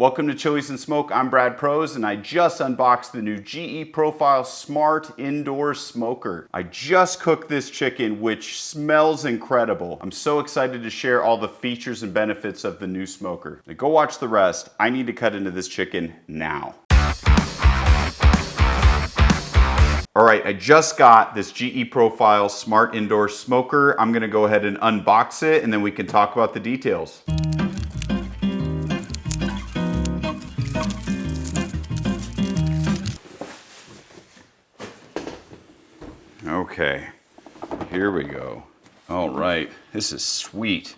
Welcome to Chiles and Smoke. I'm Brad Prose, and I just unboxed the new GE Profile Smart Indoor Smoker. I just cooked this chicken, which smells incredible. I'm so excited to share all the features and benefits of the new smoker. Now go watch the rest. I need to cut into this chicken now. All right, I just got this GE Profile Smart Indoor Smoker. I'm gonna go ahead and unbox it, and then we can talk about the details. Okay, here we go. All right, this is sweet.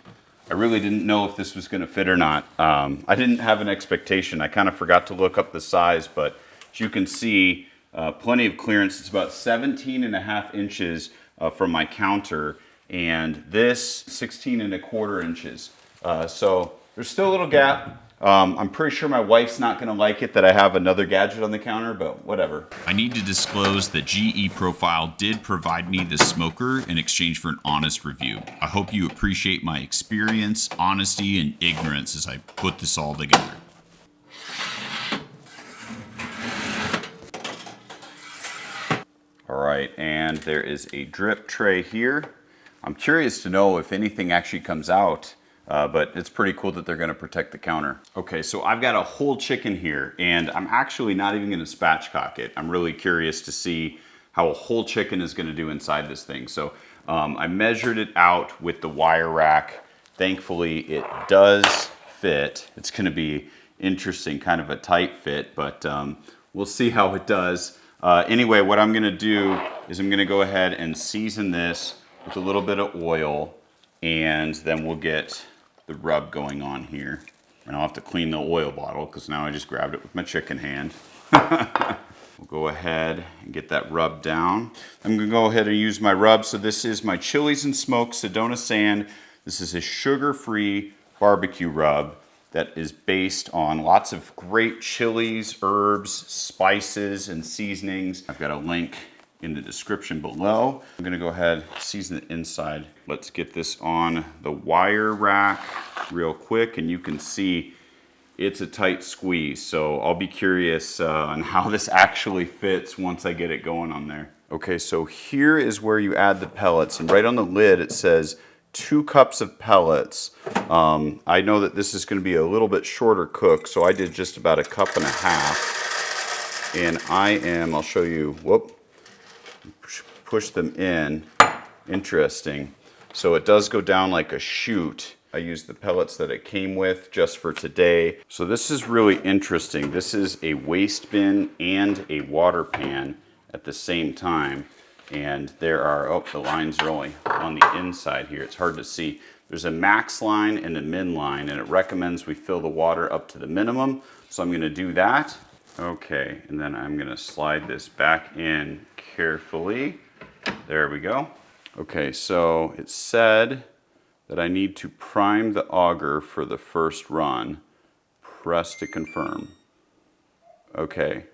I really didn't know if this was gonna fit or not. I didn't have an expectation. I kind of forgot to look up the size, but as you can see, plenty of clearance. It's about 17.5 inches from my counter, and this 16.25 inches. So there's still a little gap. I'm pretty sure my wife's not gonna like it that I have another gadget on the counter, but whatever. I need to disclose that GE Profile did provide me this smoker in exchange for an honest review. I hope you appreciate my experience, honesty, and ignorance as I put this all together. All right, and there is a drip tray here. I'm curious to know if anything actually comes out, but it's pretty cool that they're gonna protect the counter. Okay, so I've got a whole chicken here, and I'm actually not even gonna spatchcock it. I'm really curious to see how a whole chicken is gonna do inside this thing. So I measured it out with the wire rack. Thankfully, it does fit. It's gonna be interesting, kind of a tight fit, but we'll see how it does. Anyway, what I'm gonna do is I'm gonna go ahead and season this with a little bit of oil, and then we'll get the rub going on here. And I'll have to clean the oil bottle because now I just grabbed it with my chicken hand. We'll go ahead and get that rub down. I'm gonna go ahead and use my rub. So this is my Chiles and Smoke Sedona Sand. This is a sugar-free barbecue rub that is based on lots of great chilies, herbs, spices, and seasonings. I've got a link in the description below. I'm gonna go ahead, season it inside. Let's get this on the wire rack real quick, and you can see it's a tight squeeze. So I'll be curious on how this actually fits once I get it going on there. Okay, so here is where you add the pellets, and right on the lid it says 2 cups of pellets. I know that this is gonna be a little bit shorter cook, so I did just about 1.5 cups. And I'll show you, push them in. Interesting. So it does go down like a chute. I used the pellets that it came with just for today. So this is really interesting. This is a waste bin and a water pan at the same time. And there are, the lines are only on the inside here. It's hard to see. There's a max line and a min line, and it recommends we fill the water up to the minimum. So I'm gonna do that. Okay, and then I'm gonna slide this back in carefully. There we go. Okay, so it said that I need to prime the auger for the first run. Press to confirm. Okay,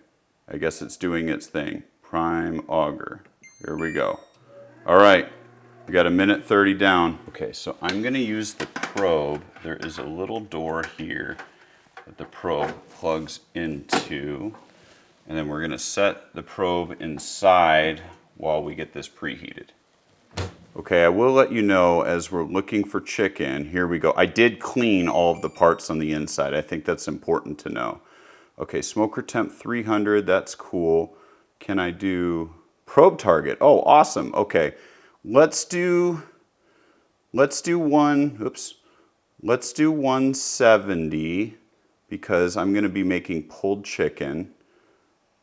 I guess it's doing its thing. Prime auger. Here we go. All right, we got 1:30 down. Okay, so I'm gonna use the probe. There is a little door here that the probe plugs into, and then we're gonna set the probe inside while we get this preheated. Okay, I will let you know as we're looking for chicken, here we go. I did clean all of the parts on the inside. I think that's important to know. Okay, smoker temp 300, that's cool. Can I do probe target? Oh, awesome. Okay, let's do 170 because I'm gonna be making pulled chicken.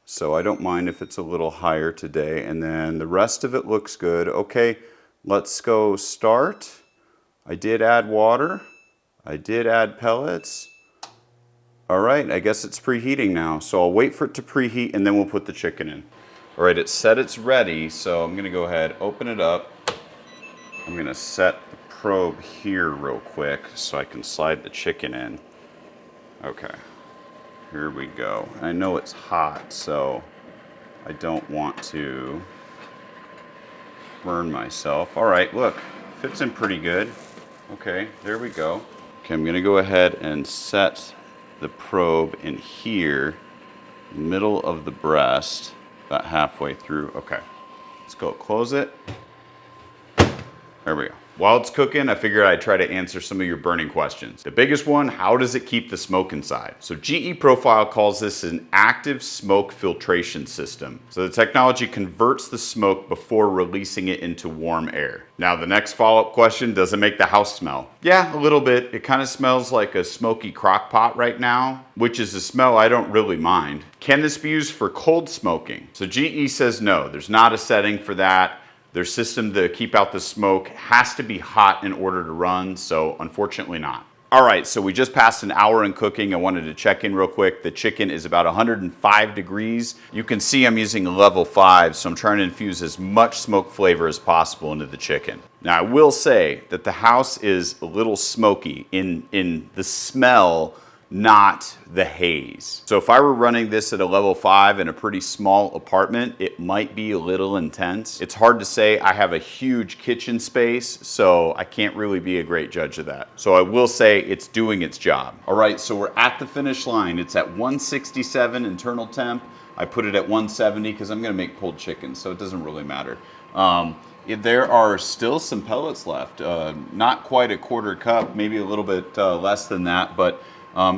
So I don't mind if it's a little higher today. And then the rest of it looks good. Okay, let's go start. I did add water. I did add pellets. All right, I guess it's preheating now. So I'll wait for it to preheat and then we'll put the chicken in. All right, it said it's ready. So I'm gonna go ahead, open it up. I'm gonna set the probe here real quick so I can slide the chicken in. Okay. Here we go. I know it's hot, so I don't want to burn myself. All right, look, fits in pretty good. Okay, there we go. Okay, I'm gonna go ahead and set the probe in here, middle of the breast, about halfway through. Okay, let's go close it. There we go. While it's cooking, I figured I'd try to answer some of your burning questions. The biggest one, how does it keep the smoke inside? So GE Profile calls this an active smoke filtration system. So the technology converts the smoke before releasing it into warm air. Now the next follow-up question, does it make the house smell? Yeah, a little bit. It kind of smells like a smoky crock pot right now, which is a smell I don't really mind. Can this be used for cold smoking? So GE says no, there's not a setting for that. Their system to keep out the smoke has to be hot in order to run, so unfortunately not. All right, so we just passed an hour in cooking. I wanted to check in real quick. The chicken is about 105 degrees. You can see I'm using a level 5, so I'm trying to infuse as much smoke flavor as possible into the chicken. Now, I will say that the house is a little smoky in the smell, not the haze. So if I were running this at a level 5 in a pretty small apartment, it might be a little intense. It's hard to say. I have a huge kitchen space, so I can't really be a great judge of that. So I will say it's doing its job. All right, so we're at the finish line. It's at 167 internal temp. I put it at 170 because I'm gonna make pulled chicken, so it doesn't really matter. There are still some pellets left. Not quite a quarter cup, maybe a little bit less than that, but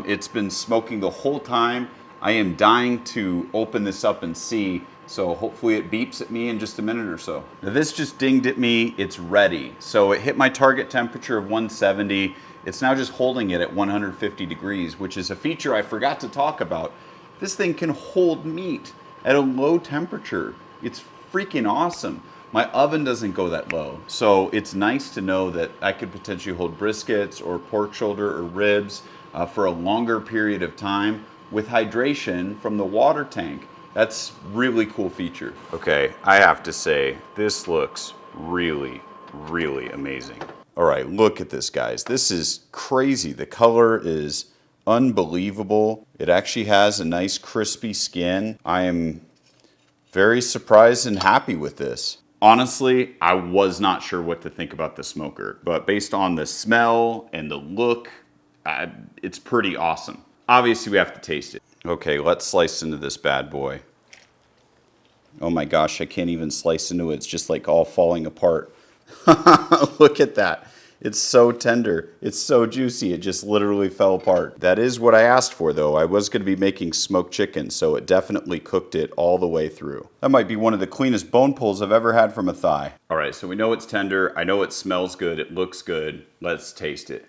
it's been smoking the whole time. I am dying to open this up and see, so hopefully it beeps at me in just a minute or so. Now this just dinged at me, it's ready. So it hit my target temperature of 170. It's now just holding it at 150 degrees, which is a feature I forgot to talk about. This thing can hold meat at a low temperature. It's freaking awesome. My oven doesn't go that low, so it's nice to know that I could potentially hold briskets or pork shoulder or ribs for a longer period of time with hydration from the water tank. That's really cool feature. Okay, I have to say, this looks really, really amazing. All right, look at this, guys. This is crazy. The color is unbelievable. It actually has a nice crispy skin. I am very surprised and happy with this. Honestly, I was not sure what to think about the smoker, but based on the smell and the look, it's pretty awesome. Obviously, we have to taste it. Okay, let's slice into this bad boy. Oh my gosh, I can't even slice into it. It's just like all falling apart. Look at that. It's so tender. It's so juicy. It just literally fell apart. That is what I asked for, though. I was going to be making smoked chicken, so it definitely cooked it all the way through. That might be one of the cleanest bone pulls I've ever had from a thigh. All right, so we know it's tender. I know it smells good. It looks good. Let's taste it.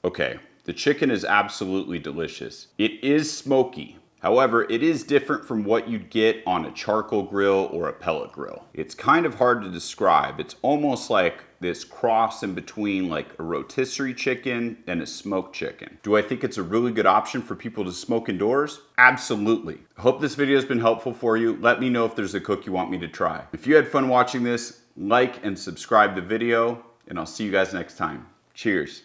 Okay, the chicken is absolutely delicious. It is smoky. However, it is different from what you'd get on a charcoal grill or a pellet grill. It's kind of hard to describe. It's almost like this cross in between like a rotisserie chicken and a smoked chicken. Do I think it's a really good option for people to smoke indoors? Absolutely. I hope this video has been helpful for you. Let me know if there's a cook you want me to try. If you had fun watching this, like and subscribe the video, and I'll see you guys next time. Cheers.